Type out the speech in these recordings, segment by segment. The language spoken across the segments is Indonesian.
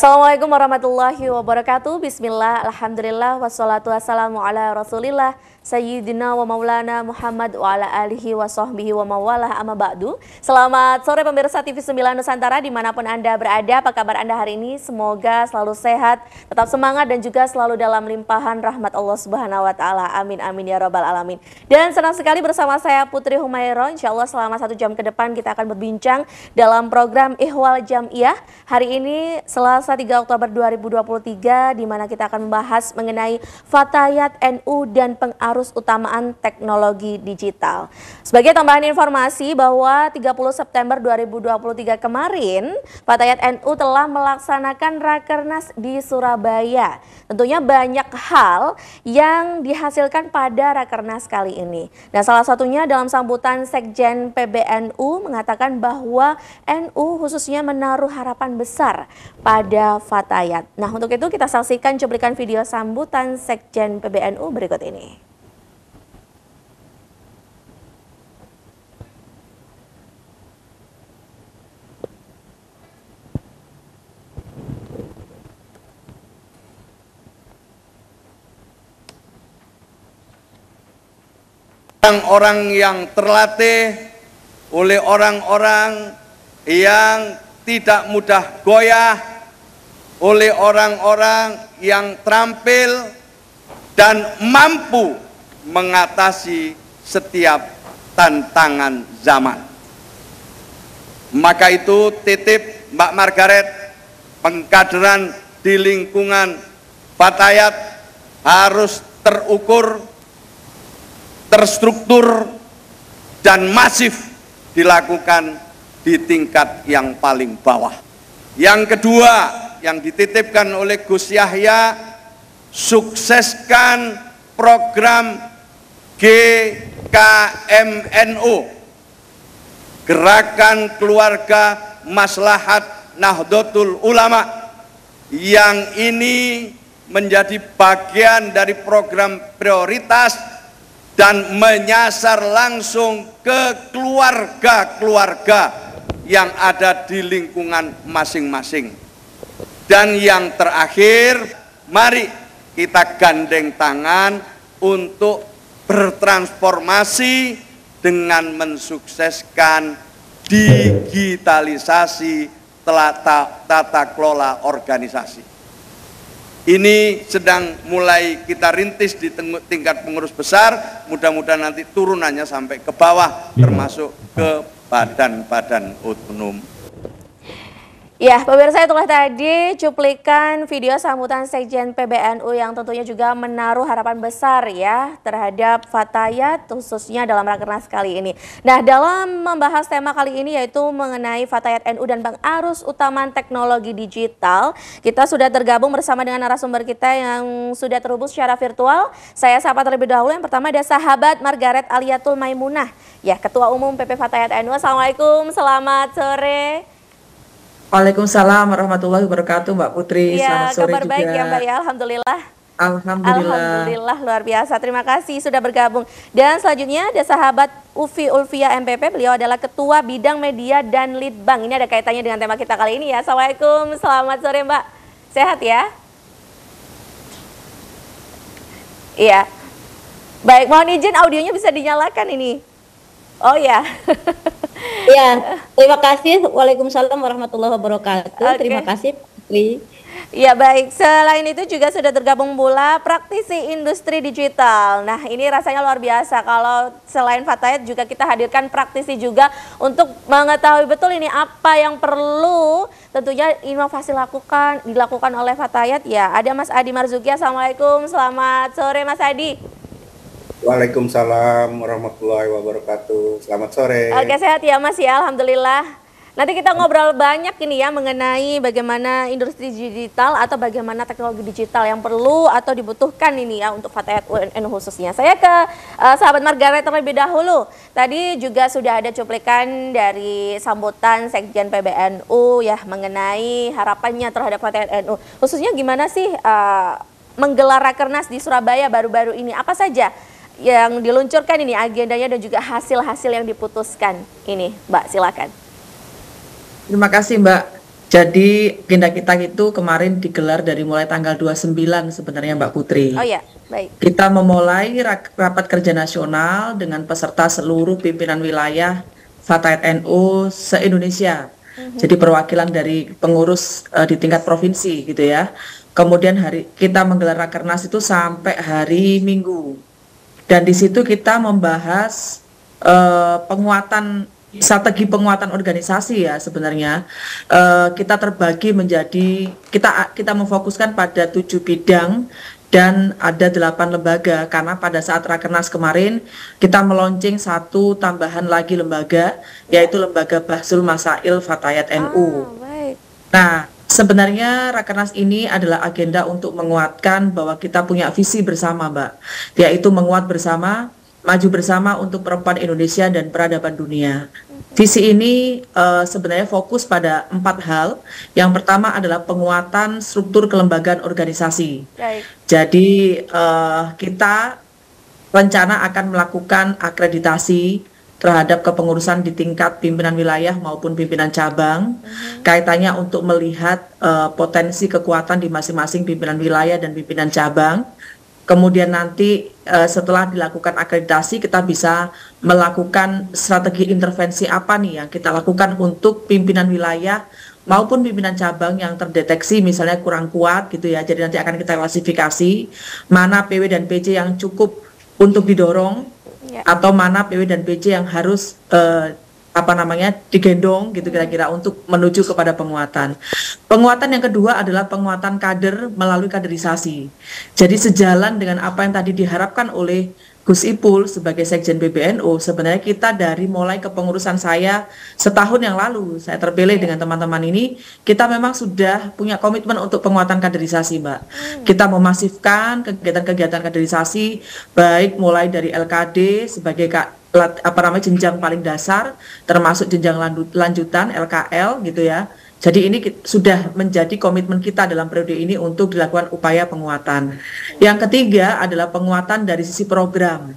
Assalamualaikum warahmatullahi wabarakatuh. Bismillah, alhamdulillah, wassalatu wassalamu ala rasulillah Sayyidina wa maulana Muhammad wa ala alihi wa sahbihi wa mawalah amma ba'du. Selamat sore pemirsa TV 9 Nusantara dimanapun Anda berada. Apa kabar Anda hari ini? Semoga selalu sehat, tetap semangat dan juga selalu dalam limpahan rahmat Allah Subhanahu wa Ta'ala. Amin amin ya rabbal alamin. Dan senang sekali bersama saya Putri Humairo. Insya Allah selama 1 jam ke depan kita akan berbincang dalam program Ihwal Jam'iyah. Hari ini Selasa 3 Oktober 2023 di mana kita akan membahas mengenai Fatayat NU dan pengarus utamaan teknologi digital. Sebagai tambahan informasi bahwa 30 September 2023 kemarin, Fatayat NU telah melaksanakan Rakernas di Surabaya. Tentunya banyak hal yang dihasilkan pada Rakernas kali ini. Nah, salah satunya dalam sambutan Sekjen PBNU mengatakan bahwa NU khususnya menaruh harapan besar pada Fatayat. Nah, untuk itu kita saksikan cuplikan video sambutan Sekjen PBNU berikut ini. Orang-orang yang terlatih oleh orang-orang yang tidak mudah goyah, oleh orang-orang yang terampil dan mampu mengatasi setiap tantangan zaman. Maka itu titip Mbak Margaret, pengkaderan di lingkungan Fatayat harus terukur, terstruktur, dan masif dilakukan di tingkat yang paling bawah. Yang kedua yang dititipkan oleh Gus Yahya, sukseskan program GKMNU, Gerakan Keluarga Maslahat Nahdlatul Ulama, yang ini menjadi bagian dari program prioritas dan menyasar langsung ke keluarga-keluarga yang ada di lingkungan masing-masing. Dan yang terakhir, mari kita gandeng tangan untuk bertransformasi dengan mensukseskan digitalisasi tata kelola organisasi. Ini sedang mulai kita rintis di tingkat pengurus besar, mudah-mudahan nanti turunannya sampai ke bawah, termasuk ke badan-badan otonom. Ya, pemirsa, itulah tadi cuplikan video sambutan Sekjen PBNU yang tentunya juga menaruh harapan besar ya terhadap Fatayat khususnya dalam Rakernas kali ini. Nah, dalam membahas tema kali ini yaitu mengenai Fatayat NU dan pengarus utamaan teknologi digital, kita sudah tergabung bersama dengan narasumber kita yang sudah terhubung secara virtual. Saya sapa terlebih dahulu. Yang pertama ada sahabat Margaret Aliatul Maimunah, ya Ketua Umum PP Fatayat NU. Assalamualaikum, selamat sore. Waalaikumsalam warahmatullahi wabarakatuh, Mbak Putri. Ya, selamat sore kabar juga. baik ya Mbak ya, Alhamdulillah. Alhamdulillah, luar biasa. Terima kasih sudah bergabung. Dan selanjutnya ada sahabat Ufi Ulfia MPP, beliau adalah Ketua Bidang Media dan Litbang. Ini ada kaitannya dengan tema kita kali ini ya. Assalamualaikum, selamat sore Mbak. Sehat ya? Iya. Baik, mohon izin audionya bisa dinyalakan ini. Oh ya. Ya, terima kasih. Waalaikumsalam warahmatullahi wabarakatuh. Okay. Terima kasih, Putri. Ya baik, selain itu juga sudah tergabung pula praktisi industri digital. Nah, ini rasanya luar biasa kalau selain Fatayat juga kita hadirkan praktisi juga untuk mengetahui betul ini apa yang perlu tentunya inovasi dilakukan oleh Fatayat. Ya, ada Mas Adi Marzuki. Assalamualaikum, selamat sore Mas Adi. Waalaikumsalam warahmatullahi wabarakatuh. Selamat sore. Oke, sehat ya Mas ya, Alhamdulillah. Nanti kita ngobrol banyak ini ya mengenai bagaimana industri digital atau bagaimana teknologi digital yang perlu atau dibutuhkan ini ya untuk Fatayat NU khususnya. Saya ke sahabat Margaret terlebih dahulu. Tadi juga sudah ada cuplikan dari sambutan Sekjen PBNU ya mengenai harapannya terhadap Fatayat NU. Khususnya gimana sih menggelar Rakernas di Surabaya baru-baru ini? Apa saja yang diluncurkan ini agendanya dan juga hasil-hasil yang diputuskan ini, Mbak, silakan. Terima kasih, Mbak. Jadi agenda kita itu kemarin digelar dari mulai tanggal 29 sebenarnya Mbak Putri. Oh ya, baik. Kita memulai rapat kerja nasional dengan peserta seluruh pimpinan wilayah Fatayat NU se-Indonesia. Jadi perwakilan dari pengurus di tingkat provinsi gitu ya. Kemudian kita menggelar rakernas itu sampai hari Minggu. Dan di situ kita membahas strategi penguatan organisasi ya sebenarnya. Kita terbagi menjadi kita memfokuskan pada 7 bidang dan ada 8 lembaga, karena pada saat rakernas kemarin kita meluncing 1 tambahan lagi lembaga, yaitu lembaga Bahsul Masail Fatayat NU. Baik. Nah, sebenarnya rakernas ini adalah agenda untuk menguatkan bahwa kita punya visi bersama, Mbak, yaitu menguat bersama, maju bersama untuk perempuan Indonesia dan peradaban dunia. Visi ini sebenarnya fokus pada 4 hal. Yang pertama adalah penguatan struktur kelembagaan organisasi. Baik. Jadi kita rencana akan melakukan akreditasi terhadap kepengurusan di tingkat pimpinan wilayah maupun pimpinan cabang, kaitannya untuk melihat potensi kekuatan di masing-masing pimpinan wilayah dan pimpinan cabang. Kemudian nanti setelah dilakukan akreditasi kita bisa melakukan strategi intervensi apa nih yang kita lakukan untuk pimpinan wilayah maupun pimpinan cabang yang terdeteksi misalnya kurang kuat gitu ya. Jadi nanti akan kita klasifikasi mana PW dan PC yang cukup untuk didorong atau mana PW dan PC yang harus digendong gitu kira-kira untuk menuju kepada penguatan. Penguatan yang kedua adalah penguatan kader melalui kaderisasi. Jadi sejalan dengan apa yang tadi diharapkan oleh Gus Ipul sebagai Sekjen PBNU, sebenarnya kita dari mulai kepengurusan saya setahun yang lalu, saya terpilih dengan teman-teman ini, kita memang sudah punya komitmen untuk penguatan kaderisasi, Mbak. Kita memasifkan kegiatan-kegiatan kaderisasi, baik mulai dari LKD sebagai jenjang paling dasar, termasuk jenjang lanjutan LKL gitu ya. Jadi ini sudah menjadi komitmen kita dalam periode ini untuk dilakukan upaya penguatan. Yang ketiga adalah penguatan dari sisi program.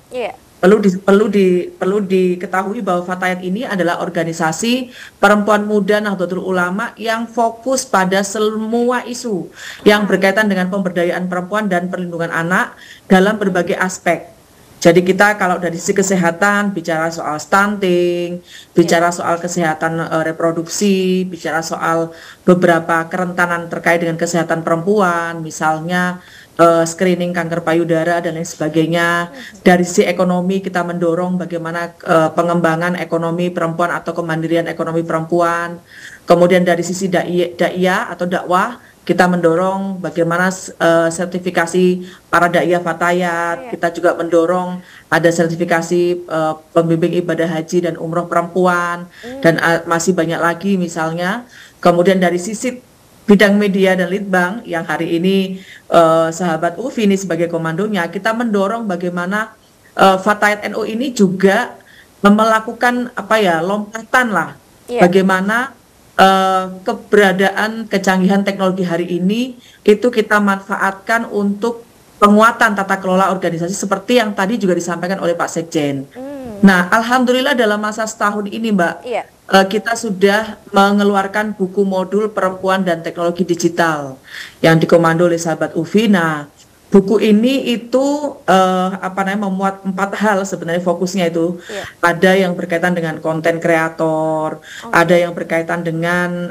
Perlu diketahui bahwa Fatayat ini adalah organisasi perempuan muda Nahdlatul Ulama yang fokus pada semua isu yang berkaitan dengan pemberdayaan perempuan dan perlindungan anak dalam berbagai aspek. Jadi kita kalau dari sisi kesehatan bicara soal stunting, bicara soal kesehatan reproduksi, bicara soal beberapa kerentanan terkait dengan kesehatan perempuan, misalnya screening kanker payudara dan lain sebagainya. Dari sisi ekonomi kita mendorong bagaimana pengembangan ekonomi perempuan atau kemandirian ekonomi perempuan. Kemudian dari sisi daiyah atau dakwah kita mendorong bagaimana sertifikasi para daiyah Fatayat. Kita juga mendorong ada sertifikasi pembimbing ibadah haji dan umroh perempuan dan masih banyak lagi misalnya. Kemudian dari sisi bidang media dan litbang yang hari ini sahabat Ufi ini sebagai komandonya, kita mendorong bagaimana Fatayat NU ini juga melakukan lompatan lah, bagaimana keberadaan kecanggihan teknologi hari ini itu kita manfaatkan untuk penguatan tata kelola organisasi seperti yang tadi juga disampaikan oleh Pak Sekjen. Nah, alhamdulillah dalam masa setahun ini, Mbak, kita sudah mengeluarkan buku modul perempuan dan teknologi digital yang dikomando oleh sahabat Ufi. Nah, buku ini itu memuat 4 hal sebenarnya fokusnya itu. Ada yang berkaitan dengan konten kreator, ada yang berkaitan dengan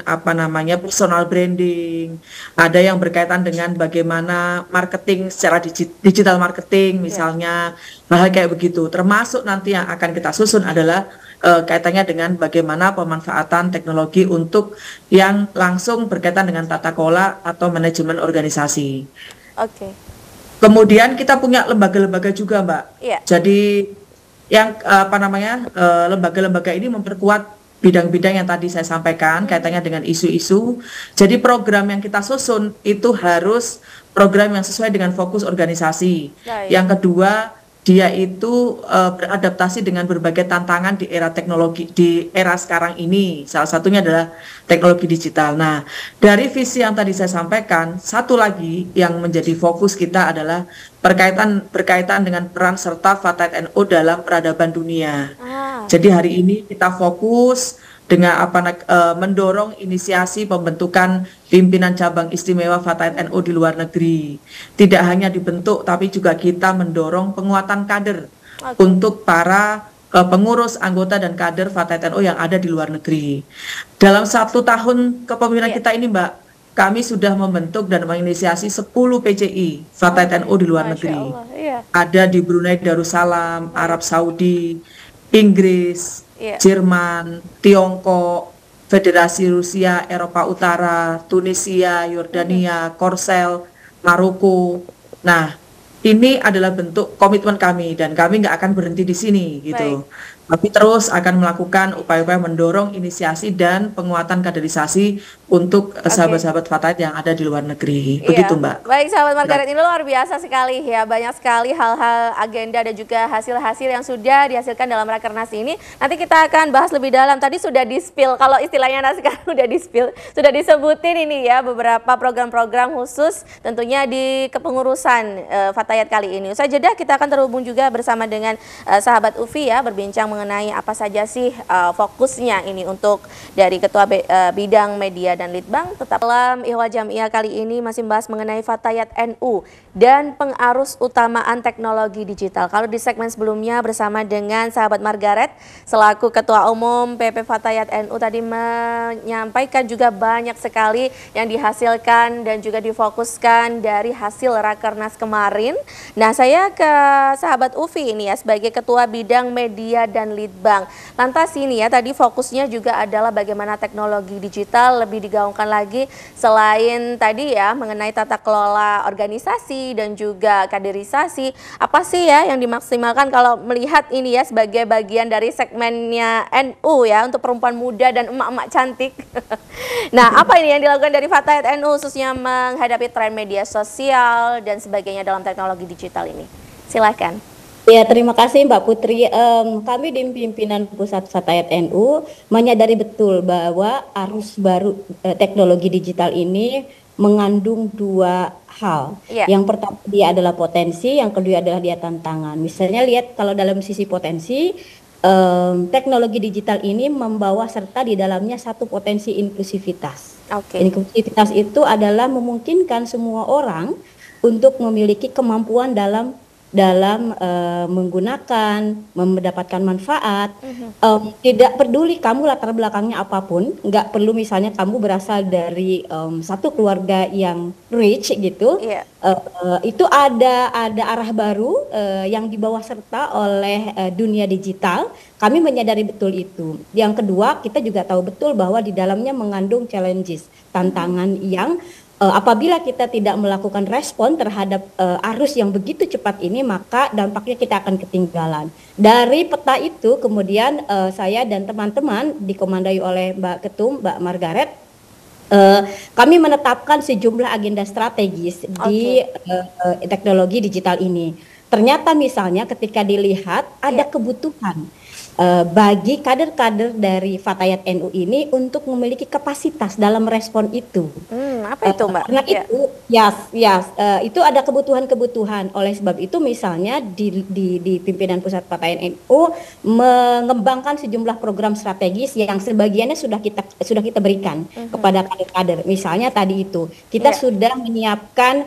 personal branding, ada yang berkaitan dengan bagaimana marketing secara digital marketing misalnya, hal kayak begitu. Termasuk nanti yang akan kita susun adalah kaitannya dengan bagaimana pemanfaatan teknologi untuk yang langsung berkaitan dengan tata kelola atau manajemen organisasi. Kemudian kita punya lembaga-lembaga juga, Mbak. Jadi yang lembaga-lembaga ini memperkuat bidang-bidang yang tadi saya sampaikan kaitannya dengan isu-isu. Jadi program yang kita susun itu harus program yang sesuai dengan fokus organisasi. Yang kedua, dia itu beradaptasi dengan berbagai tantangan di era teknologi, di era sekarang ini. Salah satunya adalah teknologi digital. Nah, dari visi yang tadi saya sampaikan, satu lagi yang menjadi fokus kita adalah berkaitan dengan peran serta Fatayat NU dalam peradaban dunia. Jadi hari ini kita fokus dengan mendorong inisiasi pembentukan pimpinan cabang istimewa Fatayat NU di luar negeri. Tidak hanya dibentuk, tapi juga kita mendorong penguatan kader untuk para pengurus, anggota, dan kader Fatayat NU yang ada di luar negeri. Dalam 1 tahun kepemimpinan kita ini, Mbak, kami sudah membentuk dan menginisiasi 10 PCI Fatayat NU di luar negeri. Ada di Brunei Darussalam, Arab Saudi, Inggris, Jerman, Tiongkok, Federasi Rusia, Eropa Utara, Tunisia, Yordania, Korsel, Maroko. Nah, ini adalah bentuk komitmen kami dan kami nggak akan berhenti di sini gitu. Tapi terus akan melakukan upaya-upaya mendorong inisiasi dan penguatan kaderisasi untuk sahabat-sahabat Fatayat yang ada di luar negeri. Begitu, Mbak. Baik, sahabat Margaret, ini luar biasa sekali ya. Banyak sekali hal-hal agenda dan juga hasil-hasil yang sudah dihasilkan dalam Rakernas ini. Nanti kita akan bahas lebih dalam. Tadi sudah di-spill, kalau istilahnya sekarang sudah di-spill, sudah disebutin ini ya beberapa program-program khusus tentunya di kepengurusan Fatayat kali ini. Usai jeda kita akan terhubung juga bersama dengan sahabat Ufi ya, berbincang mengenai apa saja sih fokusnya ini untuk dari Ketua Bidang Media dan Litbang. Tetap dalam Ihwa Jamiah kali ini masih membahas mengenai Fatayat NU dan pengarus utamaan teknologi digital. Kalau di segmen sebelumnya bersama dengan sahabat Margaret selaku Ketua Umum PP Fatayat NU tadi menyampaikan juga banyak sekali yang dihasilkan dan juga difokuskan dari hasil Rakernas kemarin. Nah, saya ke sahabat Ufi ini ya sebagai Ketua Bidang Media dan Litbang. Lantas ini ya tadi fokusnya juga adalah bagaimana teknologi digital lebih digaungkan lagi selain tadi ya mengenai tata kelola organisasi dan juga kaderisasi. Apa sih ya yang dimaksimalkan kalau melihat ini ya sebagai bagian dari segmennya NU ya untuk perempuan muda dan emak-emak cantik. Nah, apa ini yang dilakukan dari Fatayat NU khususnya menghadapi tren media sosial dan sebagainya dalam teknologi digital ini? Silakan. Ya, terima kasih Mbak Putri. Kami di pimpinan Pusat Fatayat NU menyadari betul bahwa arus baru teknologi digital ini mengandung dua hal. Yang pertama dia adalah potensi, yang kedua adalah dia tantangan. Misalnya lihat kalau dalam sisi potensi, teknologi digital ini membawa serta di dalamnya satu potensi inklusivitas. Inklusivitas itu adalah memungkinkan semua orang untuk memiliki kemampuan dalam menggunakan, mendapatkan manfaat. Tidak peduli kamu latar belakangnya apapun, nggak perlu misalnya kamu berasal dari satu keluarga yang rich gitu. Itu ada arah baru yang dibawa serta oleh dunia digital. Kami menyadari betul itu. Yang kedua, kita juga tahu betul bahwa di dalamnya mengandung challenges, tantangan yang apabila kita tidak melakukan respon terhadap arus yang begitu cepat ini, maka dampaknya kita akan ketinggalan. Dari peta itu kemudian saya dan teman-teman dikomandai oleh Mbak Ketum, Mbak Margaret, kami menetapkan sejumlah agenda strategis di teknologi digital ini. Ternyata misalnya ketika dilihat ada kebutuhan bagi kader-kader dari Fatayat NU ini untuk memiliki kapasitas dalam respon itu. Apa itu, Mbak? Karena itu, itu ada kebutuhan-kebutuhan. Oleh sebab itu, misalnya di pimpinan Pusat Fatayat NU mengembangkan sejumlah program strategis yang sebagiannya sudah kita berikan kepada kader-kader. Misalnya tadi itu kita sudah menyiapkan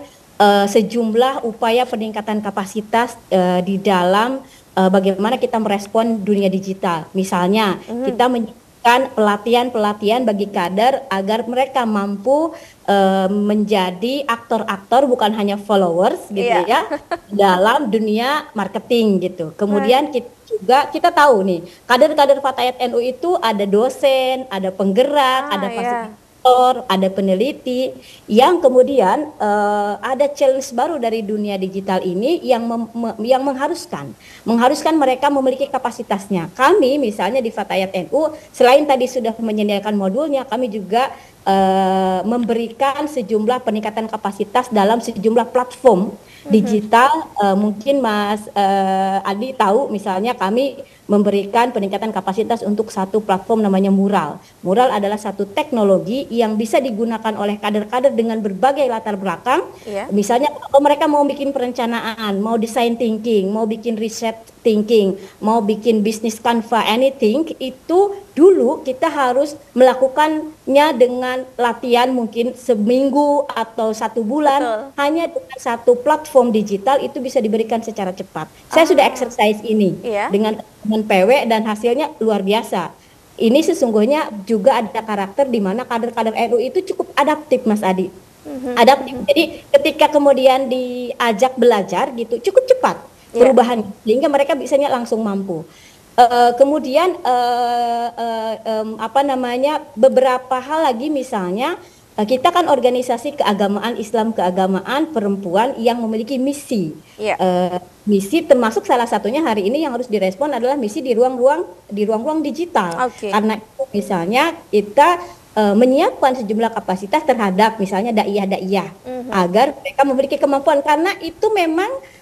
sejumlah upaya peningkatan kapasitas di dalam bagaimana kita merespon dunia digital. Misalnya kita menyiapkan pelatihan-pelatihan bagi kader agar mereka mampu menjadi aktor-aktor bukan hanya followers gitu ya dalam dunia marketing gitu. Kemudian kita tahu nih kader-kader Fatayat NU itu ada dosen, ada penggerak, ada fasilitator, ada peneliti yang kemudian ada challenge baru dari dunia digital ini yang mengharuskan mereka memiliki kapasitasnya. Kami misalnya di Fatayat NU selain tadi sudah menyediakan modulnya, kami juga memberikan sejumlah peningkatan kapasitas dalam sejumlah platform digital. Mungkin Mas Adi tahu misalnya kami memberikan peningkatan kapasitas untuk satu platform namanya Mural. Mural adalah satu teknologi yang bisa digunakan oleh kader-kader dengan berbagai latar belakang. Misalnya kalau mereka mau bikin perencanaan, mau design thinking, mau bikin riset thinking, mau bikin bisnis Canva, anything, itu dulu kita harus melakukannya dengan latihan mungkin seminggu atau 1 bulan. Betul. Hanya dengan satu platform digital itu bisa diberikan secara cepat. Saya sudah exercise ini Iya. dengan teman PW dan hasilnya luar biasa. Ini sesungguhnya juga ada karakter di mana kader-kader NU itu cukup adaptif, Mas Adi. Adaptif. Jadi ketika kemudian diajak belajar gitu cukup cepat Iya. perubahan sehingga mereka bisanya langsung mampu. Kemudian apa namanya, beberapa hal lagi misalnya kita kan organisasi keagamaan Islam, keagamaan perempuan yang memiliki misi. Iya. Misi termasuk salah satunya hari ini yang harus direspon adalah misi di ruang-ruang digital. Oke. Karena itu misalnya kita menyiapkan sejumlah kapasitas terhadap misalnya daiyah-daiyah agar mereka memiliki kemampuan, karena itu memang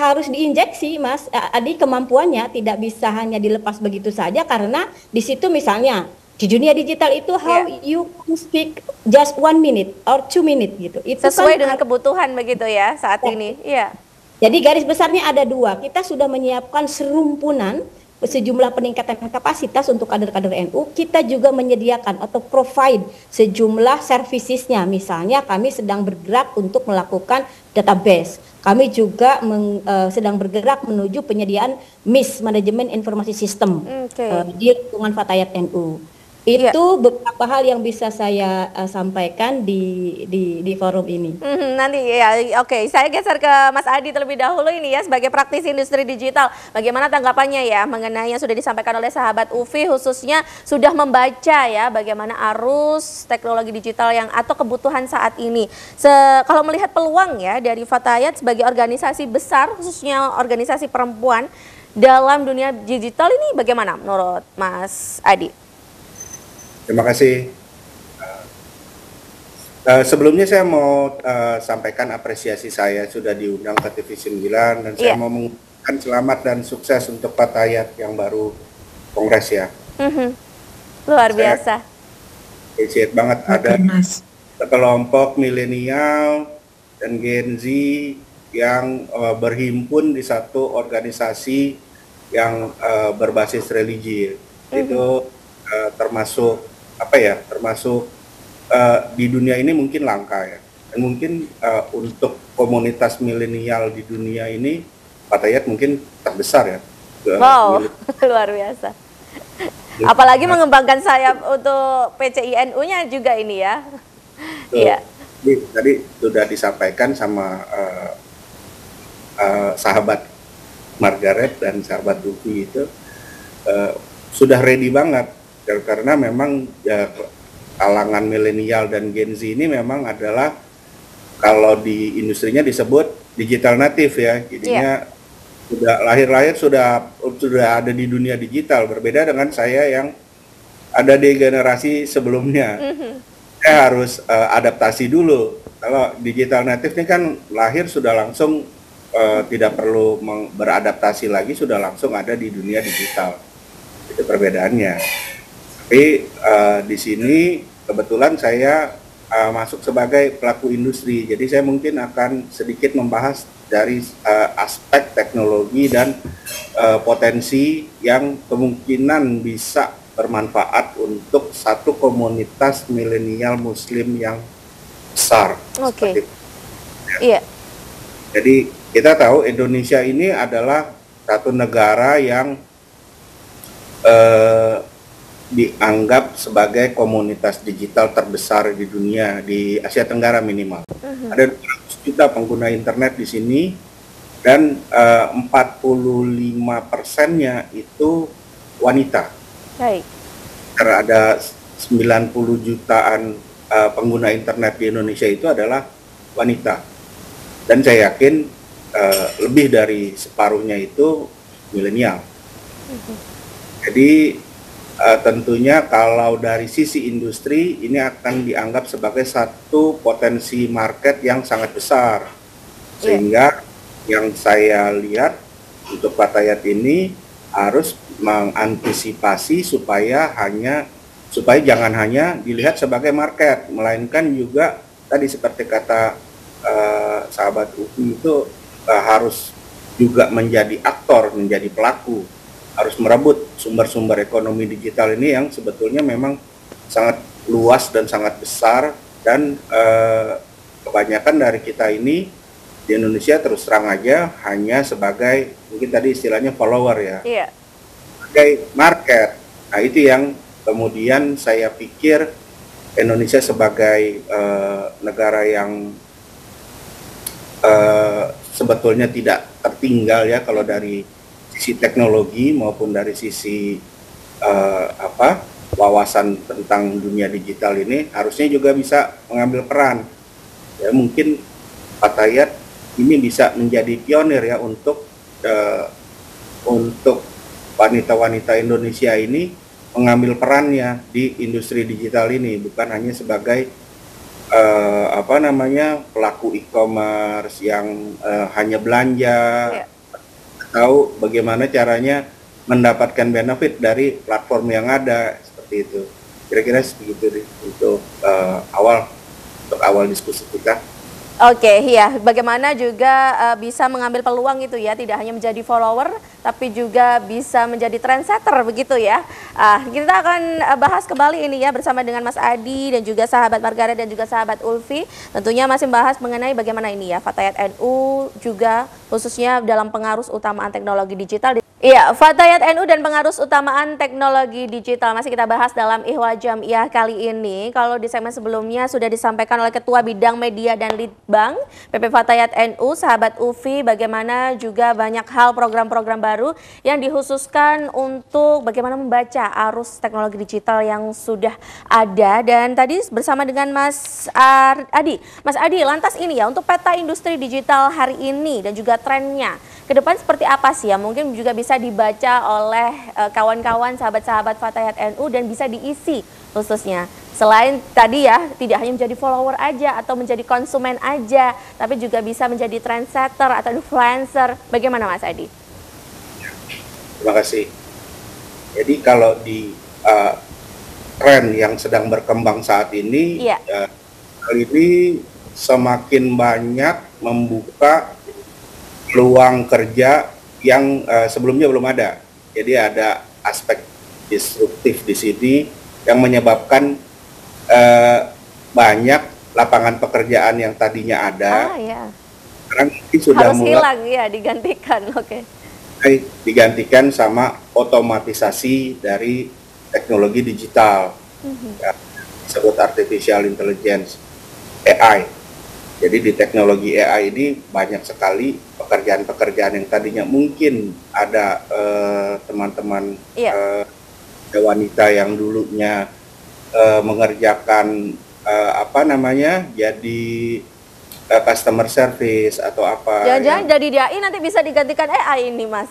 harus diinjeksi, Mas Adi, kemampuannya tidak bisa hanya dilepas begitu saja, karena di situ misalnya di dunia digital itu how you can speak just 1 minute or 2 minute gitu. Itu Sesuai kan dengan kebutuhan begitu ya saat Ya. ini. Iya. Jadi garis besarnya ada 2. Kita sudah menyiapkan serumpunan sejumlah peningkatan kapasitas untuk kader-kader NU. Kita juga menyediakan atau provide sejumlah servicesnya. Misalnya kami sedang bergerak untuk melakukan database. Kami juga sedang bergerak menuju penyediaan MIS, Manajemen Informasi Sistem, Oke. di lingkungan Fatayat NU. Iya. Itu beberapa hal yang bisa saya sampaikan di forum ini. Nanti ya, oke. Saya geser ke Mas Adi terlebih dahulu ini ya, sebagai praktisi industri digital. Bagaimana tanggapannya ya mengenai yang sudah disampaikan oleh sahabat Ufi, khususnya sudah membaca ya bagaimana arus teknologi digital yang atau kebutuhan saat ini. Kalau melihat peluang ya dari Fatayat sebagai organisasi besar, khususnya organisasi perempuan dalam dunia digital ini, bagaimana menurut Mas Adi? Terima kasih. Sebelumnya saya mau sampaikan apresiasi saya sudah diundang ke TV 9 dan saya mau mengucapkan selamat dan sukses untuk Fatayat yang baru kongres ya. Luar biasa. Appreciate banget ada kelompok milenial dan Gen Z yang berhimpun di satu organisasi yang berbasis religi. Itu termasuk di dunia ini mungkin langka ya, dan mungkin untuk komunitas milenial di dunia ini Fatayat mungkin terbesar ya. Wow, luar biasa. Apalagi mengembangkan sayap untuk PCINU-nya juga ini ya. Iya. Tadi sudah disampaikan sama sahabat Margaret dan sahabat Duki itu sudah ready banget, karena memang kalangan milenial dan Gen Z ini memang adalah kalau di industrinya disebut digital native ya, jadinya sudah lahir-lahir sudah ada di dunia digital, berbeda dengan saya yang ada di generasi sebelumnya. Saya harus adaptasi dulu. Kalau digital native ini kan lahir sudah langsung tidak perlu beradaptasi lagi, sudah langsung ada di dunia digital. Itu perbedaannya. Tapi di sini kebetulan saya masuk sebagai pelaku industri, jadi saya mungkin akan sedikit membahas dari aspek teknologi dan potensi yang kemungkinan bisa bermanfaat untuk satu komunitas milenial Muslim yang besar. Oke. Iya. Jadi kita tahu Indonesia ini adalah satu negara yang dianggap sebagai komunitas digital terbesar di dunia, di Asia Tenggara minimal. Ada 200 juta pengguna internet di sini dan 45%-nya itu wanita. Baik. Karena ada 90 jutaan pengguna internet di Indonesia itu adalah wanita. Dan saya yakin lebih dari separuhnya itu milenial. Jadi tentunya kalau dari sisi industri ini akan dianggap sebagai satu potensi market yang sangat besar, sehingga yang saya lihat untuk Fatayat ini harus mengantisipasi supaya jangan hanya dilihat sebagai market, melainkan juga tadi seperti kata sahabat Ufi itu harus juga menjadi aktor, menjadi pelaku. harus merebut sumber-sumber ekonomi digital ini yang sebetulnya memang sangat luas dan sangat besar, dan kebanyakan dari kita ini di Indonesia terus terang aja hanya sebagai, mungkin tadi istilahnya follower ya, sebagai market. Nah itu yang kemudian saya pikir Indonesia sebagai negara yang sebetulnya tidak tertinggal ya kalau dari sisi teknologi maupun dari sisi wawasan tentang dunia digital ini, harusnya juga bisa mengambil peran. Ya mungkin Pak Tayat ini bisa menjadi pionir ya untuk wanita-wanita Indonesia ini mengambil perannya di industri digital ini, bukan hanya sebagai pelaku e-commerce yang hanya belanja, atau bagaimana caranya mendapatkan benefit dari platform yang ada, seperti itu. Kira-kira begitu untuk awal diskusi kita. Oke, ya. Bagaimana juga bisa mengambil peluang itu ya, tidak hanya menjadi follower, tapi juga bisa menjadi trendsetter begitu ya. Kita akan bahas kembali ini ya bersama dengan Mas Adi dan juga sahabat Margaret dan juga sahabat Ulfi. Tentunya masih membahas mengenai bagaimana ini ya Fatayat NU juga khususnya dalam pengaruh utamaan teknologi digital. Iya, Fatayat NU dan pengaruh utamaan teknologi digital masih kita bahas dalam Ihwal Jamiyah kali ini. Kalau di segmen sebelumnya sudah disampaikan oleh Ketua Bidang Media dan Litbang PP Fatayat NU, sahabat Ufi, bagaimana juga banyak hal program-program baru yang dikhususkan untuk bagaimana membaca arus teknologi digital yang sudah ada. Dan tadi bersama dengan Mas Adi, lantas ini ya untuk peta industri digital hari ini dan juga trennya ke depan seperti apa sih ya, mungkin juga bisa dibaca oleh kawan-kawan sahabat-sahabat Fatayat NU dan bisa diisi khususnya. Selain tadi ya, tidak hanya menjadi follower aja atau menjadi konsumen aja, tapi juga bisa menjadi trendsetter atau influencer. Bagaimana Mas Adi? Terima kasih. Jadi kalau di tren yang sedang berkembang saat ini, kali ini semakin banyak membuka peluang kerja yang sebelumnya belum ada. Jadi ada aspek disruptif di sini yang menyebabkan banyak lapangan pekerjaan yang tadinya ada. Sekarang ini sudah harus hilang ya, digantikan. Digantikan sama otomatisasi dari teknologi digital, ya, disebut artificial intelligence, AI. Jadi di teknologi AI ini banyak sekali pekerjaan-pekerjaan yang tadinya mungkin ada teman-teman wanita yang dulunya mengerjakan jadi customer service atau apa. Jangan-jangan jadi DAI nanti bisa digantikan AI ini, Mas?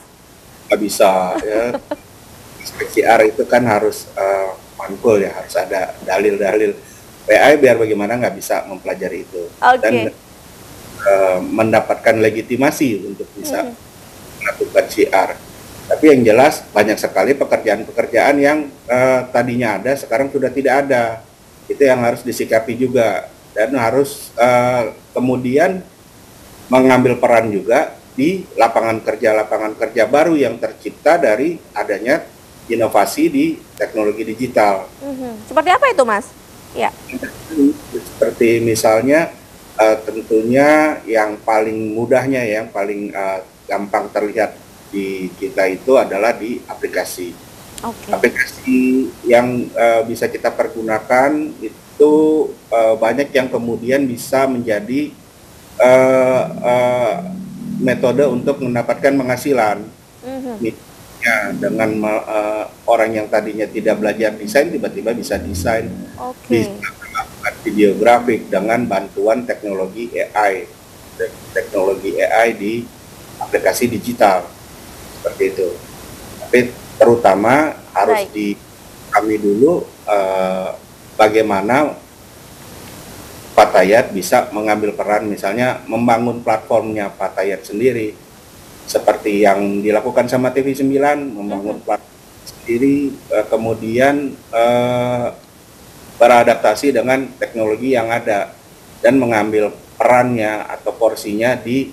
Nggak bisa. Ya. PCR itu kan harus mantul ya, harus ada dalil-dalil. AI biar bagaimana nggak bisa mempelajari itu dan mendapatkan legitimasi untuk bisa melakukan CR. Tapi yang jelas banyak sekali pekerjaan-pekerjaan yang tadinya ada sekarang sudah tidak ada. Itu yang harus disikapi juga dan harus kemudian mengambil peran juga di lapangan kerja baru yang tercipta dari adanya inovasi di teknologi digital. Seperti apa itu, Mas? Ya. Seperti misalnya tentunya yang paling mudahnya, yang paling gampang terlihat di kita itu adalah di aplikasi. Aplikasi yang bisa kita pergunakan itu banyak yang kemudian bisa menjadi metode untuk mendapatkan penghasilan. Ya, dengan orang yang tadinya tidak belajar desain tiba-tiba bisa desain, bisa melakukan videografik dengan bantuan teknologi AI di aplikasi digital seperti itu. Tapi terutama harus kami dulu bagaimana Fatayat bisa mengambil peran, misalnya membangun platformnya Fatayat sendiri. Seperti yang dilakukan sama TV9, membangun platform sendiri, kemudian beradaptasi dengan teknologi yang ada dan mengambil perannya atau porsinya di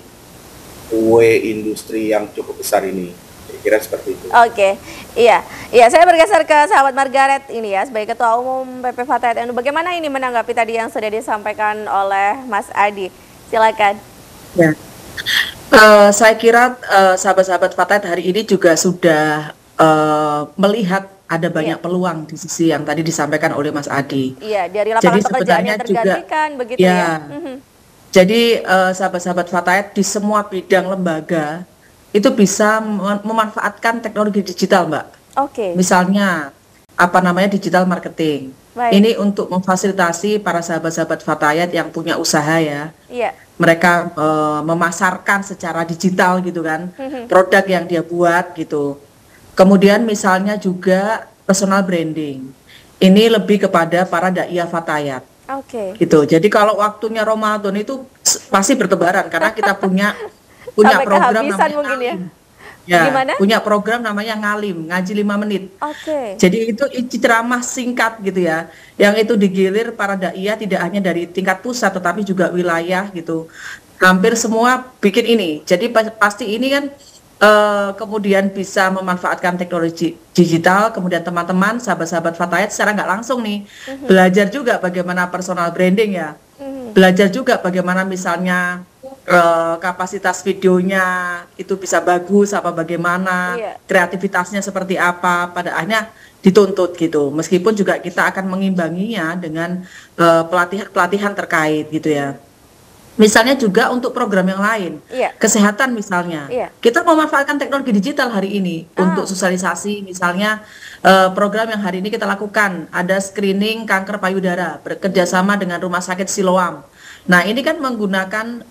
industri yang cukup besar ini. kira seperti itu. Oke, iya, saya bergeser ke sahabat Margaret ini ya, sebagai Ketua Umum PP Fatayat NU. Bagaimana ini menanggapi tadi yang sudah disampaikan oleh Mas Adi? Silakan. Ya, saya kira sahabat-sahabat Fatayat hari ini juga sudah melihat ada banyak peluang di sisi yang tadi disampaikan oleh Mas Adi. Iya, dari lapangan pekerjaan yang tergantikan juga, begitu ya. Jadi sahabat-sahabat Fatayat di semua bidang lembaga itu bisa memanfaatkan teknologi digital, Mbak. Oke. Misalnya digital marketing. Baik. Ini untuk memfasilitasi para sahabat-sahabat Fatayat yang punya usaha ya. Iya. Mereka memasarkan secara digital gitu kan, produk yang dia buat gitu. Kemudian misalnya juga personal branding. Ini lebih kepada para dai Fatayat. Oke. Gitu. Jadi kalau waktunya Ramadan itu pasti bertebaran karena kita punya program namanya punya program namanya Ngalim, ngaji 5 menit. Oke. Jadi itu ceramah singkat gitu ya, yang itu digilir para dai tidak hanya dari tingkat pusat tetapi juga wilayah gitu. Hampir semua bikin ini. Jadi pasti ini kan kemudian bisa memanfaatkan teknologi digital, kemudian teman-teman, sahabat-sahabat Fatayat secara nggak langsung nih, belajar juga bagaimana personal branding ya, belajar juga bagaimana misalnya kapasitas videonya itu bisa bagus apa bagaimana, kreativitasnya seperti apa, pada akhirnya dituntut gitu, meskipun juga kita akan mengimbanginya dengan pelatihan terkait gitu ya. Misalnya juga untuk program yang lain, kesehatan misalnya, kita memanfaatkan teknologi digital hari ini untuk sosialisasi. Misalnya program yang hari ini kita lakukan, ada screening kanker payudara bekerjasama dengan Rumah Sakit Siloam. Nah ini kan menggunakan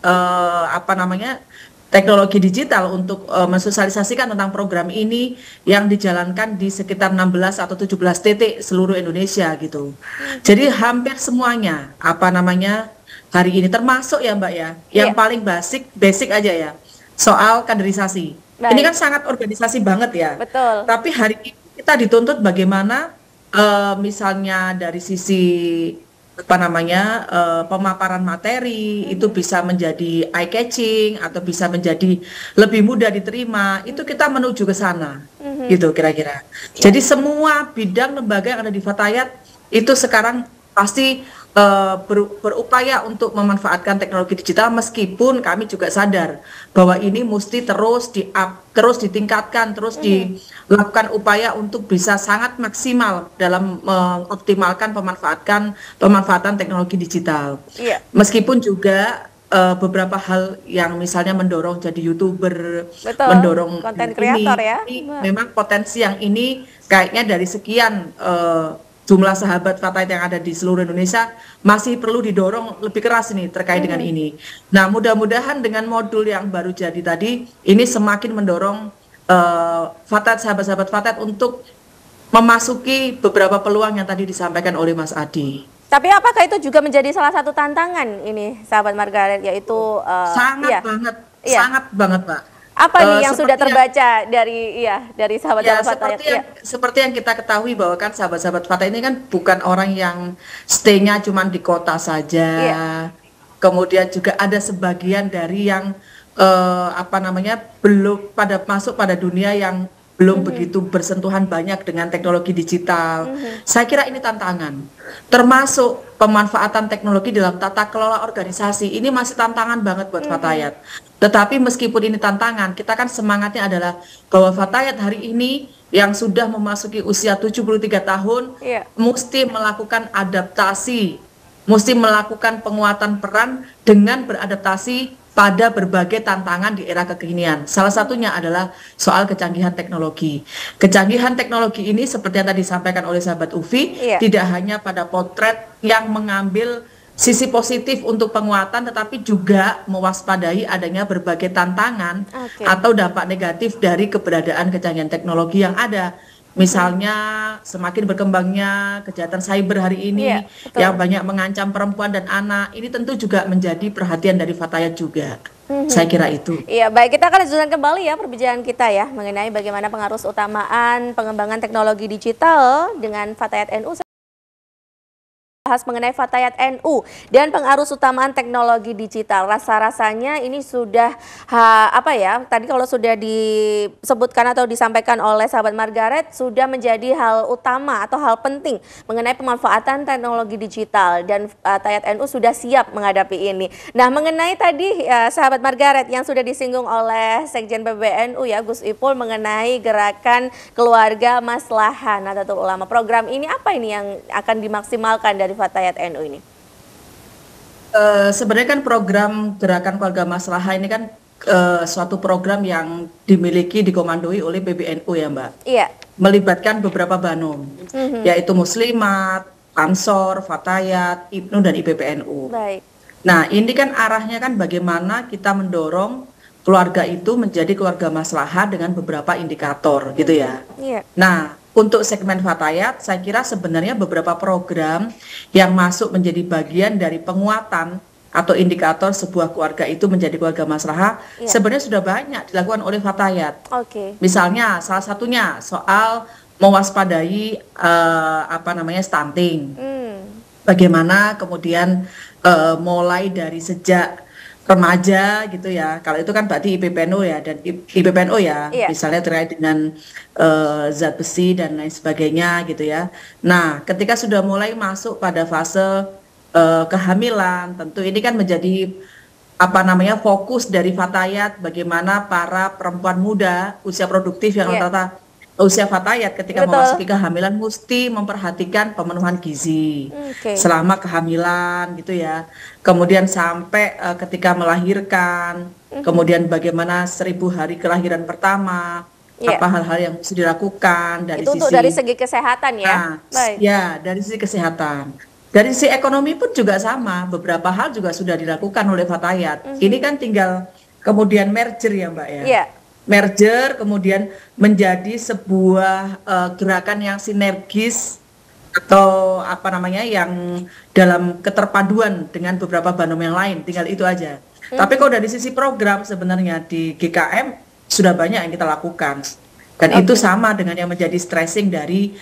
teknologi digital untuk mensosialisasikan tentang program ini yang dijalankan di sekitar 16 atau 17 titik seluruh Indonesia gitu. Jadi hampir semuanya hari ini termasuk ya Mbak ya, yang paling basic aja ya, soal kaderisasi. Ini kan sangat organisasi banget ya. Betul. Tapi hari ini kita dituntut bagaimana misalnya dari sisi pemaparan materi itu bisa menjadi eye catching atau bisa menjadi lebih mudah diterima, itu kita menuju ke sana gitu kira-kira. Jadi semua bidang lembaga yang ada di Fatayat itu sekarang pasti berupaya untuk memanfaatkan teknologi digital, meskipun kami juga sadar bahwa ini mesti terus terus ditingkatkan, terus dilakukan upaya untuk bisa sangat maksimal dalam mengoptimalkan pemanfaatan teknologi digital. Meskipun juga beberapa hal yang misalnya mendorong jadi YouTuber, mendorong konten kreator ya. Memang potensi yang ini kayaknya dari sekian jumlah sahabat Fatayat yang ada di seluruh Indonesia masih perlu didorong lebih keras ini terkait dengan ini. Nah, mudah-mudahan dengan modul yang baru jadi tadi ini semakin mendorong sahabat-sahabat Fatayat untuk memasuki beberapa peluang yang tadi disampaikan oleh Mas Adi. Tapi apakah itu juga menjadi salah satu tantangan ini, sahabat Margaret, yaitu sangat banget, Pak. Apa nih yang sudah terbaca dari sahabat-sahabat Fatayat? Seperti yang kita ketahui bahwa kan sahabat-sahabat Fatayat ini kan bukan orang yang stay-nya cuma di kota saja. Kemudian juga ada sebagian dari yang belum masuk pada dunia yang belum begitu bersentuhan banyak dengan teknologi digital. Saya kira ini tantangan. Termasuk pemanfaatan teknologi dalam tata kelola organisasi. Ini masih tantangan banget buat Fatayat. Tetapi meskipun ini tantangan, kita kan semangatnya adalah bahwa Fatayat hari ini yang sudah memasuki usia 73 tahun mesti melakukan adaptasi, mesti melakukan penguatan peran dengan beradaptasi pada berbagai tantangan di era kekinian. Salah satunya adalah soal kecanggihan teknologi. Kecanggihan teknologi ini seperti yang tadi disampaikan oleh sahabat Ufi, tidak hanya pada potret yang mengambil sisi positif untuk penguatan, tetapi juga mewaspadai adanya berbagai tantangan atau dampak negatif dari keberadaan kecanggihan teknologi yang ada. Misalnya semakin berkembangnya kejahatan cyber hari ini yang banyak mengancam perempuan dan anak, ini tentu juga menjadi perhatian dari Fatayat juga. Saya kira itu. Iya, baik, kita akan lanjutkan kembali ya perbincangan kita ya mengenai bagaimana pengaruh utamaan pengembangan teknologi digital dengan Fatayat NU. bahas mengenai Fatayat NU dan pengarus utamaan teknologi digital. Rasa-rasanya ini sudah tadi kalau sudah disebutkan atau disampaikan oleh sahabat Margaret sudah menjadi hal utama atau hal penting mengenai pemanfaatan teknologi digital dan Fatayat NU sudah siap menghadapi ini. Nah, mengenai tadi sahabat Margaret yang sudah disinggung oleh Sekjen PBNU ya Gus Ipul mengenai gerakan keluarga maslahah Nahdlatul Ulama. Program ini apa ini yang akan dimaksimalkan dari Fatayat NU ini? Sebenarnya kan program gerakan keluarga maslahah ini kan suatu program yang dimiliki, dikomandoi oleh PBNU ya Mbak. Iya. Melibatkan beberapa banom, yaitu Muslimat, Ansor, Fatayat, IPNU dan IPPNU. Baik. Nah, ini kan arahnya kan bagaimana kita mendorong keluarga itu menjadi keluarga maslahah dengan beberapa indikator gitu ya. Iya. Nah, untuk segmen Fatayat, saya kira sebenarnya beberapa program yang masuk menjadi bagian dari penguatan atau indikator sebuah keluarga itu menjadi keluarga maslahah sebenarnya sudah banyak dilakukan oleh Fatayat. Oke. Misalnya salah satunya soal mewaspadai stunting. Bagaimana kemudian mulai dari sejak remaja gitu ya. Kalau itu kan berarti IPPNU ya dan IPPNU ya, misalnya terkait dengan zat besi dan lain sebagainya gitu ya. Nah, ketika sudah mulai masuk pada fase kehamilan, tentu ini kan menjadi fokus dari Fatayat bagaimana para perempuan muda usia produktif yang rata-rata usia Fatayat ketika memasuki kehamilan mesti memperhatikan pemenuhan gizi selama kehamilan gitu ya. Kemudian sampai ketika melahirkan, kemudian bagaimana 1000 hari kelahiran pertama, apa hal-hal yang mesti dilakukan dari itu sisi untuk dari segi kesehatan ya. Baik. Ya, dari sisi kesehatan. Dari sisi ekonomi pun juga sama, beberapa hal juga sudah dilakukan oleh Fatayat. Ini kan tinggal kemudian merger ya Mbak ya. Iya. Merger kemudian menjadi sebuah gerakan yang sinergis atau yang dalam keterpaduan dengan beberapa banom yang lain, tinggal itu aja. Tapi kalau dari sisi program sebenarnya di GKM sudah banyak yang kita lakukan dan itu sama dengan yang menjadi stressing dari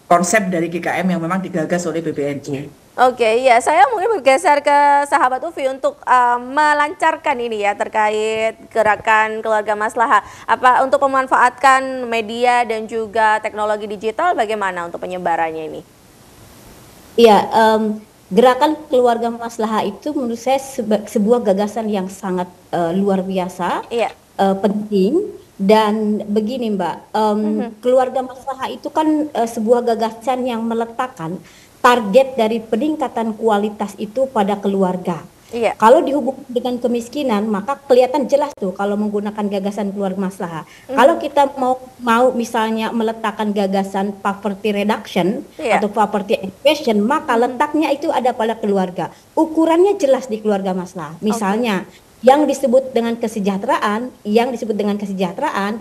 konsep dari GKM yang memang digagas oleh PBNU. Oke, ya saya mungkin bergeser ke sahabat Ufi untuk melancarkan ini ya terkait gerakan keluarga maslahah. Apa untuk memanfaatkan media dan juga teknologi digital bagaimana untuk penyebarannya ini? Iya, gerakan keluarga maslahah itu menurut saya sebuah gagasan yang sangat luar biasa, penting. Dan begini Mbak, keluarga maslahah itu kan sebuah gagasan yang meletakkan target dari peningkatan kualitas itu pada keluarga. Iya. Kalau dihubungkan dengan kemiskinan, maka kelihatan jelas tuh kalau menggunakan gagasan keluarga maslahah. Kalau kita mau misalnya meletakkan gagasan poverty reduction atau poverty alleviation, maka letaknya itu ada pada keluarga. Ukurannya jelas di keluarga maslahah. Misalnya yang disebut dengan kesejahteraan,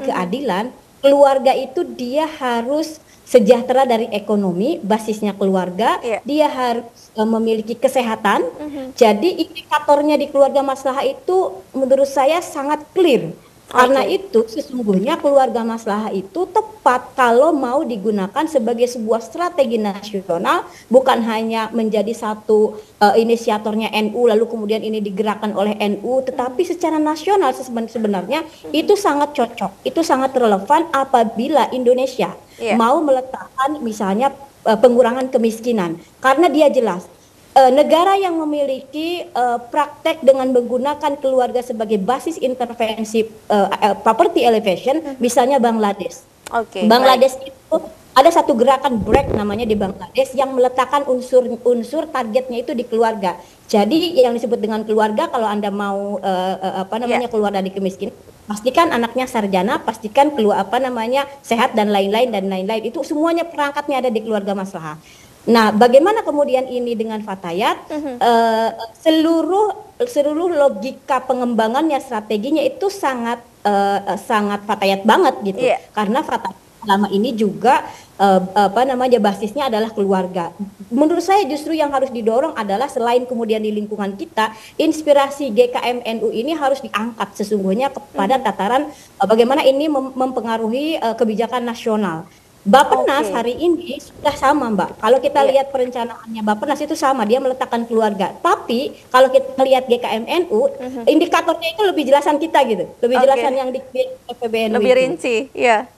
keadilan, keluarga itu dia harus sejahtera dari ekonomi, basisnya keluarga, dia harus memiliki kesehatan. Jadi indikatornya di keluarga maslahah itu menurut saya sangat clear. Karena itu sesungguhnya keluarga maslahah itu tepat kalau mau digunakan sebagai sebuah strategi nasional, bukan hanya menjadi satu inisiatornya NU lalu kemudian ini digerakkan oleh NU, tetapi secara nasional sebenarnya itu sangat cocok, itu sangat relevan apabila Indonesia mau meletakkan misalnya pengurangan kemiskinan, karena dia jelas negara yang memiliki praktek dengan menggunakan keluarga sebagai basis intervensi poverty alleviation, misalnya Bangladesh. Bangladesh itu ada satu gerakan BREAK namanya di Bangladesh yang meletakkan unsur targetnya itu di keluarga. Jadi yang disebut dengan keluarga, kalau Anda mau keluar dari kemiskinan, pastikan anaknya sarjana, pastikan sehat dan lain-lain. Itu semuanya perangkatnya ada di keluarga maslahah. Nah, bagaimana kemudian ini dengan Fatayat? Seluruh logika pengembangannya, strateginya itu sangat Fatayat banget gitu. Karena Fatayat selama ini juga basisnya adalah keluarga. Menurut saya justru yang harus didorong adalah selain kemudian di lingkungan kita, inspirasi GKM NU ini harus diangkat sesungguhnya kepada tataran bagaimana ini mempengaruhi kebijakan nasional. Bappenas Oke. hari ini sudah sama, Mbak. Kalau kita Iya. lihat perencanaannya Bappenas itu sama, dia meletakkan keluarga. Tapi kalau kita lihat GKMNU, indikatornya itu lebih jelasan kita gitu, lebih Oke. jelasan yang di PBNU Lebih itu. rinci, iya.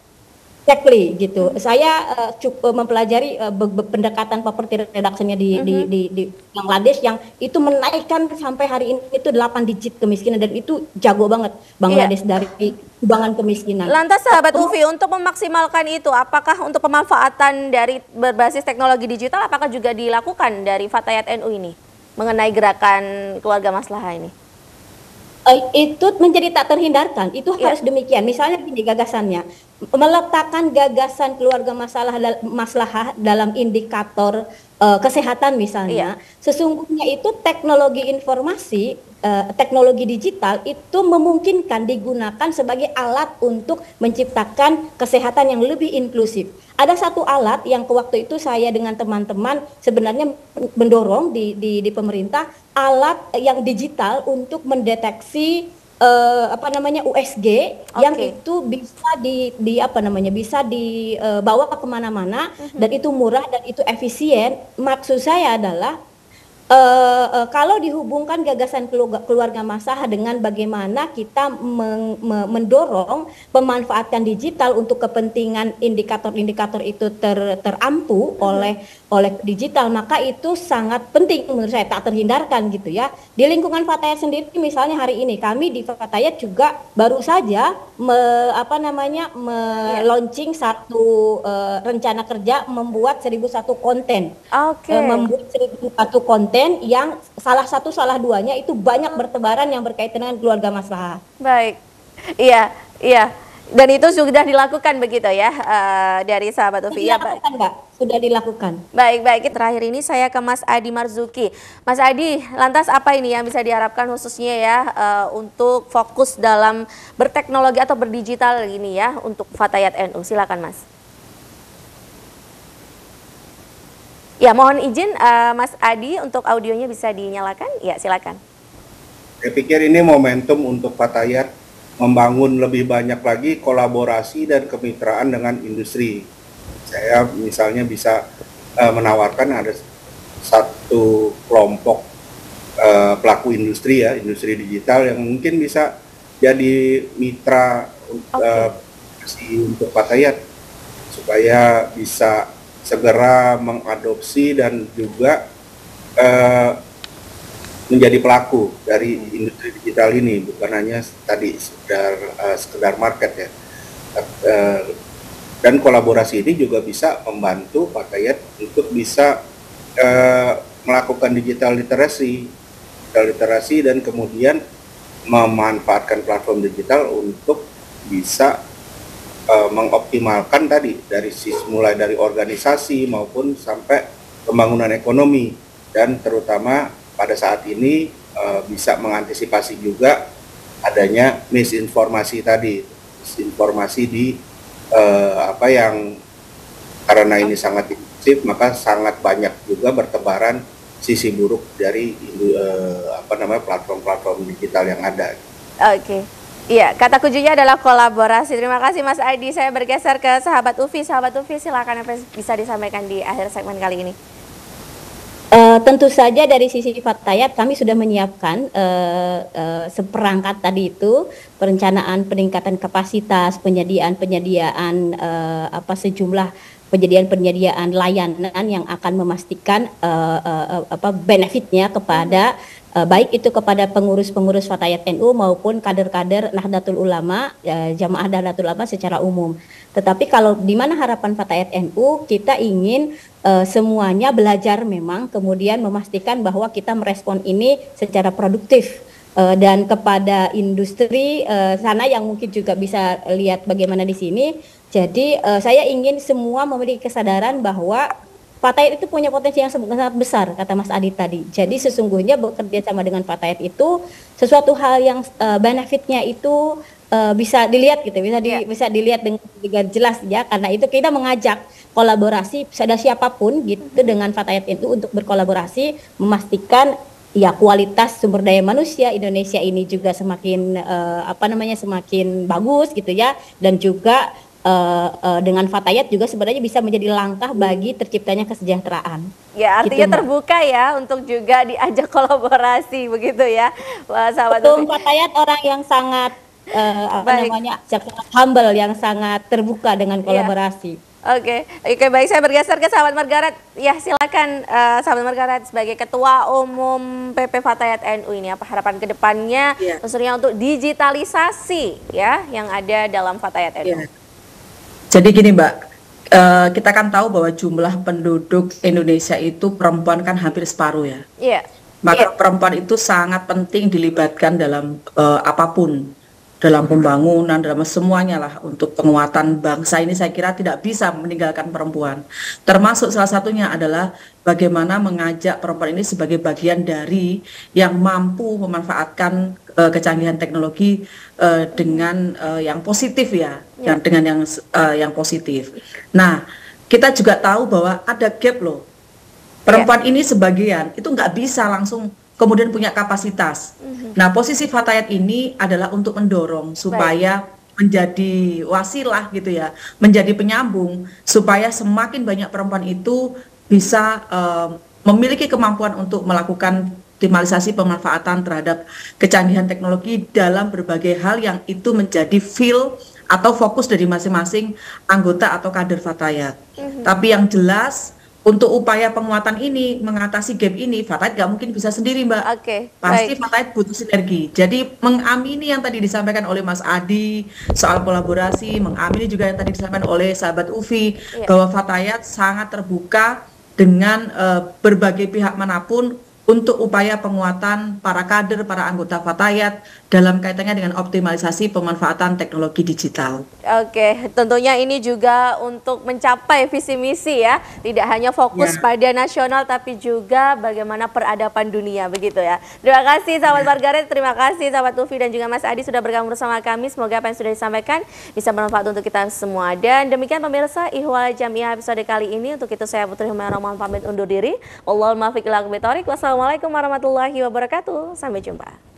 Exactly gitu. Saya cukup mempelajari pendekatan property reduction-nya di Bangladesh yang itu menaikkan sampai hari ini itu 8 digit kemiskinan, dan itu jago banget Iya. Bangladesh dari kubangan kemiskinan. Lantas sahabat Ufi, untuk memaksimalkan itu, apakah untuk pemanfaatan dari berbasis teknologi digital, apakah juga dilakukan dari Fatayat NU ini mengenai gerakan keluarga maslahah ini? Itu menjadi tak terhindarkan, itu Iya. harus demikian. Misalnya gini gagasannya, meletakkan gagasan keluarga maslahah dalam indikator kesehatan misalnya, sesungguhnya itu teknologi informasi, teknologi digital itu memungkinkan digunakan sebagai alat untuk menciptakan kesehatan yang lebih inklusif. Ada satu alat yang waktu itu saya dengan teman-teman sebenarnya mendorong di pemerintah, alat yang digital untuk mendeteksi USG yang Oke. itu bisa bisa dibawa kemana-mana, dan itu murah dan itu efisien. Maksud saya adalah kalau dihubungkan gagasan keluarga maslahah dengan bagaimana kita mendorong pemanfaatan digital untuk kepentingan indikator-indikator itu terampu oleh digital, maka itu sangat penting menurut saya, tak terhindarkan gitu ya. Di lingkungan Fatayat sendiri misalnya hari ini kami di Fatayat juga baru saja launching satu rencana kerja membuat 1001 konten. Oke. Membuat 1001 konten yang salah duanya itu banyak bertebaran yang berkaitan dengan keluarga maslahah. Baik, iya, iya. Dan itu sudah dilakukan begitu ya, dari sahabat Ufi. Sudah Ya, Pak. dilakukan, Mbak. Sudah dilakukan. Baik. Terakhir ini saya ke Mas Adi Marzuki. Mas Adi, lantas apa ini yang bisa diharapkan khususnya ya untuk fokus dalam berteknologi atau berdigital ini ya untuk Fatayat NU? Silakan Mas. Ya, mohon izin Mas Adi untuk audionya bisa dinyalakan. Ya, silakan. Saya pikir ini momentum untuk Fatayat membangun lebih banyak lagi kolaborasi dan kemitraan dengan industri. Saya misalnya bisa menawarkan ada satu kelompok pelaku industri ya, industri digital yang mungkin bisa jadi mitra untuk Fatayat supaya bisa segera mengadopsi dan juga menjadi pelaku dari industri digital ini, bukan hanya tadi sekedar market ya. Dan kolaborasi ini juga bisa membantu Fatayat untuk bisa melakukan digital literasi dan kemudian memanfaatkan platform digital untuk bisa mengoptimalkan tadi mulai dari organisasi maupun sampai pembangunan ekonomi, dan terutama pada saat ini bisa mengantisipasi juga adanya misinformasi tadi, misinformasi karena ini sangat intensif, maka sangat banyak juga bertebaran sisi buruk dari platform-platform digital yang ada. Oke. Iya, kata kuncinya adalah kolaborasi. Terima kasih Mas Adi. Saya bergeser ke sahabat Ufi. Sahabat Ufi, silakan apa yang bisa disampaikan di akhir segmen kali ini. Tentu saja dari sisi Fatayat kami sudah menyiapkan seperangkat tadi itu, perencanaan peningkatan kapasitas, penyediaan sejumlah penyediaan layanan yang akan memastikan benefitnya kepada baik itu kepada pengurus-pengurus Fatayat NU maupun kader-kader Nahdlatul Ulama, jamaah Nahdlatul Ulama secara umum. Tetapi kalau di mana harapan Fatayat NU, kita ingin semuanya belajar memang, kemudian memastikan bahwa kita merespon ini secara produktif, dan kepada industri sana yang mungkin juga bisa lihat bagaimana di sini. Jadi saya ingin semua memiliki kesadaran bahwa Fatayat itu punya potensi yang sangat besar, kata Mas Adi tadi. Jadi sesungguhnya bekerja sama dengan Fatayat itu sesuatu hal yang benefitnya itu bisa dilihat gitu, bisa dilihat dengan jelas ya. Karena itu kita mengajak kolaborasi pada siapapun gitu dengan Fatayat itu untuk berkolaborasi, memastikan ya kualitas sumber daya manusia Indonesia ini juga semakin semakin bagus gitu ya, dan juga dengan Fatayat juga sebenarnya bisa menjadi langkah bagi terciptanya kesejahteraan. Ya, artinya gitu, terbuka ya untuk juga diajak kolaborasi begitu ya, sahabat Betul, Ufi. Fatayat orang yang sangat sangat humble, yang sangat terbuka dengan kolaborasi. Oke, baik, saya bergeser ke sahabat Margaret. Ya, silakan sahabat Margaret sebagai Ketua Umum PP Fatayat NU ini apa harapan kedepannya, khususnya untuk digitalisasi ya yang ada dalam Fatayat NU. Jadi gini Mbak, kita kan tahu bahwa jumlah penduduk Indonesia itu perempuan kan hampir separuh ya. Maka perempuan itu sangat penting dilibatkan dalam apapun, dalam pembangunan, dalam semuanya lah untuk penguatan bangsa ini. Saya kira tidak bisa meninggalkan perempuan. Termasuk salah satunya adalah bagaimana mengajak perempuan ini sebagai bagian dari yang mampu memanfaatkan kecanggihan teknologi dengan yang positif ya, dengan yang positif. Nah, kita juga tahu bahwa ada gap loh. Perempuan ini sebagian itu nggak bisa langsung kemudian punya kapasitas. Nah, posisi Fatayat ini adalah untuk mendorong supaya menjadi wasilah gitu ya, menjadi penyambung supaya semakin banyak perempuan itu bisa memiliki kemampuan untuk melakukan optimalisasi pemanfaatan terhadap kecanggihan teknologi dalam berbagai hal yang itu menjadi feel atau fokus dari masing-masing anggota atau kader Fatayat. Tapi yang jelas untuk upaya penguatan ini, mengatasi gap ini, Fatayat nggak mungkin bisa sendiri, Mbak. Pasti Fatayat butuh sinergi. Jadi mengamini yang tadi disampaikan oleh Mas Adi soal kolaborasi, mengamini juga yang tadi disampaikan oleh sahabat Ufi, bahwa Fatayat sangat terbuka dengan berbagai pihak manapun untuk upaya penguatan para kader, para anggota Fatayat dalam kaitannya dengan optimalisasi pemanfaatan teknologi digital. Oke, tentunya ini juga untuk mencapai visi misi ya, tidak hanya fokus pada nasional tapi juga bagaimana peradaban dunia begitu ya. Terima kasih sahabat Margaret, terima kasih sahabat Ufi dan juga Mas Adi sudah bergabung bersama kami. Semoga apa yang sudah disampaikan bisa bermanfaat untuk kita semua. Dan demikian pemirsa Ihwal Jamiah episode kali ini. Untuk itu saya Putri Humayra mohon pamit undur diri. Wallahul muwaffiq ila aqwamit thoriq. Wassalamualaikum warahmatullahi wabarakatuh. Sampai jumpa.